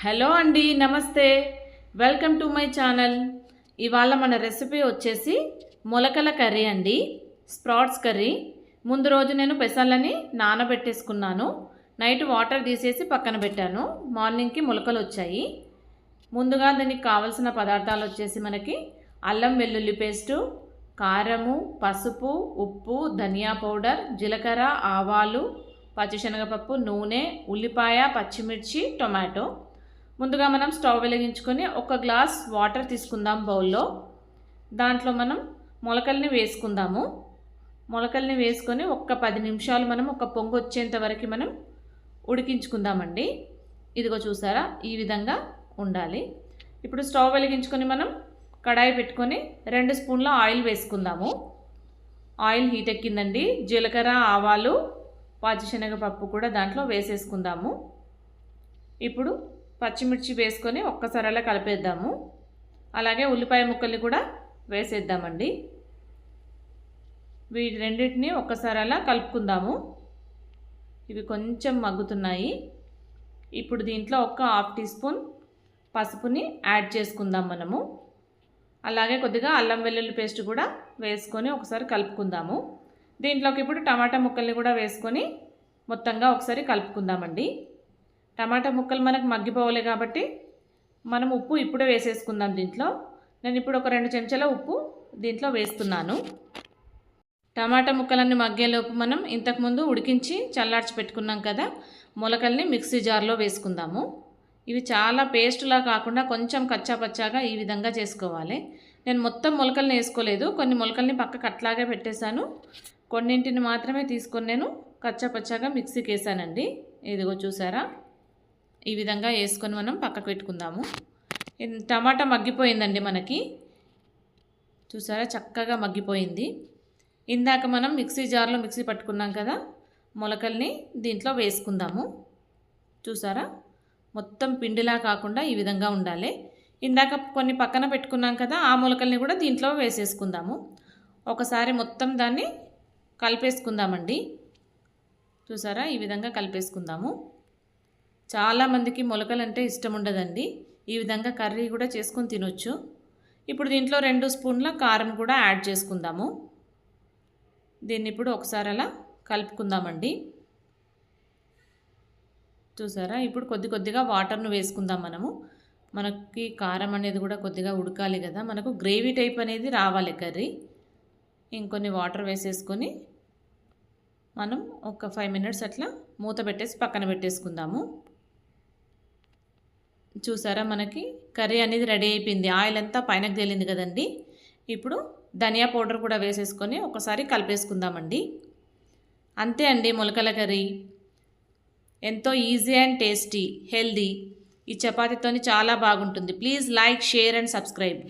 Hello అండి, నమస్తే. Welcome to my channel. ఇవాళ మన రెసిపీ వచ్చేసి మొలకల కర్రీ అండి, స్ప్రాట్స్ కర్రీ. ముందు రోజు నేను పెసళ్ళని నానబెట్టేసుకున్నాను. నైట్ వాటర్ తీసేసి పక్కన పెట్టాను. మార్నింగ్కి మొలకలు వచ్చాయి. ముందుగా దీనికి కావలసిన పదార్థాలు వచ్చేసి మనకి అల్లం వెల్లుల్లి పేస్టు, కారము, పసుపు, ఉప్పు, ధనియా పౌడర్, జీలకర్ర, ఆవాలు, పచ్చిశనగపప్పు, నూనె, ఉల్లిపాయ, పచ్చిమిర్చి, టొమాటో. ముందుగా మనం స్టవ్ వెలిగించుకొని ఒక గ్లాస్ వాటర్ తీసుకుందాం బౌల్లో. దాంట్లో మనం మొలకల్ని వేసుకుందాము. మొలకల్ని వేసుకొని ఒక్క 10 నిమిషాలు మనం ఒక పొంగు వచ్చేంత వరకు మనం ఉడికించుకుందామండి. ఇదిగో చూసారా, ఈ విధంగా ఉండాలి. ఇప్పుడు స్టవ్ వెలిగించుకొని మనం కడాయి పెట్టుకొని 2 స్పూన్ల ఆయిల్ వేసుకుందాము. ఆయిల్ హీట్ ఎక్కిందండి. జీలకర్ర, ఆవాలు, పచ్చిశనగపప్పు కూడా దాంట్లో వేసేసుకుందాము. ఇప్పుడు పచ్చిమిర్చి వేసుకొని ఒక్కసారి అలా కలిపేద్దాము. అలాగే ఉల్లిపాయ ముక్కల్ని కూడా వేసేద్దామండి. వీటి రెండింటిని ఒక్కసారి అలా కలుపుకుందాము. ఇవి కొంచెం మగ్గుతున్నాయి. ఇప్పుడు దీంట్లో ఒక 1/2 టీ స్పూన్ పసుపుని యాడ్ చేసుకుందాం మనము. అలాగే కొద్దిగా అల్లం వెల్లుల్లి పేస్ట్ కూడా వేసుకొని ఒకసారి కలుపుకుందాము. దీంట్లోకి ఇప్పుడు టమాటా ముక్కల్ని కూడా వేసుకొని మొత్తంగా ఒకసారి కలుపుకుందామండి. టమాటా ముక్కలు మనకు మగ్గిపోవాలి కాబట్టి మనం ఉప్పు ఇప్పుడే వేసేసుకుందాం. దీంట్లో నేను ఇప్పుడు ఒక 2 చెంచాల ఉప్పు దీంట్లో వేస్తున్నాను. టమాటా ముక్కలన్నీ మగ్గేలోపు మనం ఇంతకుముందు ఉడికించి చల్లార్చి పెట్టుకున్నాం కదా, మొలకల్ని మిక్సీ జార్లో వేసుకుందాము. ఇవి చాలా పేస్టులా కాకుండా కొంచెం కచ్చాపచ్చాగా ఈ విధంగా చేసుకోవాలి. నేను మొత్తం మొలకల్ని వేసుకోలేదు, కొన్ని మొలకల్ని పక్కకు అట్లాగే పెట్టేశాను. కొన్నింటిని మాత్రమే తీసుకొని నేను కచ్చాపచ్చాగా మిక్సీకి వేసానండి. ఇదిగో చూసారా, ఈ విధంగా వేసుకొని మనం పక్కకు పెట్టుకుందాము. టమాటా మగ్గిపోయిందండి మనకి. చూసారా, చక్కగా మగ్గిపోయింది. ఇందాక మనం మిక్సీ జార్లో మిక్సీ పట్టుకున్నాం కదా, మొలకల్ని దీంట్లో వేసుకుందాము. చూసారా, మొత్తం పిండిలా కాకుండా ఈ విధంగా ఉండాలి. ఇందాక కొన్ని పక్కన పెట్టుకున్నాం కదా, ఆ మొలకల్ని కూడా దీంట్లో వేసేసుకుందాము. ఒకసారి మొత్తం దాన్ని కలిపేసుకుందామండి. చూసారా, ఈ విధంగా కలిపేసుకుందాము. చాలామందికి మొలకలు అంటే ఇష్టం ఉండదండి. ఈ విధంగా కర్రీ కూడా చేసుకొని తినొచ్చు. ఇప్పుడు దీంట్లో 2 స్పూన్ల కారం కూడా యాడ్ చేసుకుందాము. దీన్ని ఇప్పుడు ఒకసారి అలా కలుపుకుందామండి. చూసారా, ఇప్పుడు కొద్దిగా వాటర్ను వేసుకుందాం మనము. మనకి కారం అనేది కూడా కొద్దిగా ఉడకాలి కదా, మనకు గ్రేవీ టైప్ అనేది రావాలి కర్రీ. ఇంకొన్ని వాటర్ వేసేసుకొని మనం ఒక 5 మినిట్స్ అట్లా మూత పెట్టేసి పక్కన పెట్టేసుకుందాము. చూసారా, మనకి కర్రీ అనేది రెడీ అయిపోయింది. ఆయిల్ అంతా పైనకు తేలింది కదండి. ఇప్పుడు ధనియా పౌడర్ కూడా వేసేసుకొని ఒకసారి కలిపేసుకుందామండి. అంతే అండి, మొలకల కర్రీ ఎంతో ఈజీ అండ్ టేస్టీ, హెల్దీ. ఈ చపాతీతోని చాలా బాగుంటుంది. Please like, share and subscribe.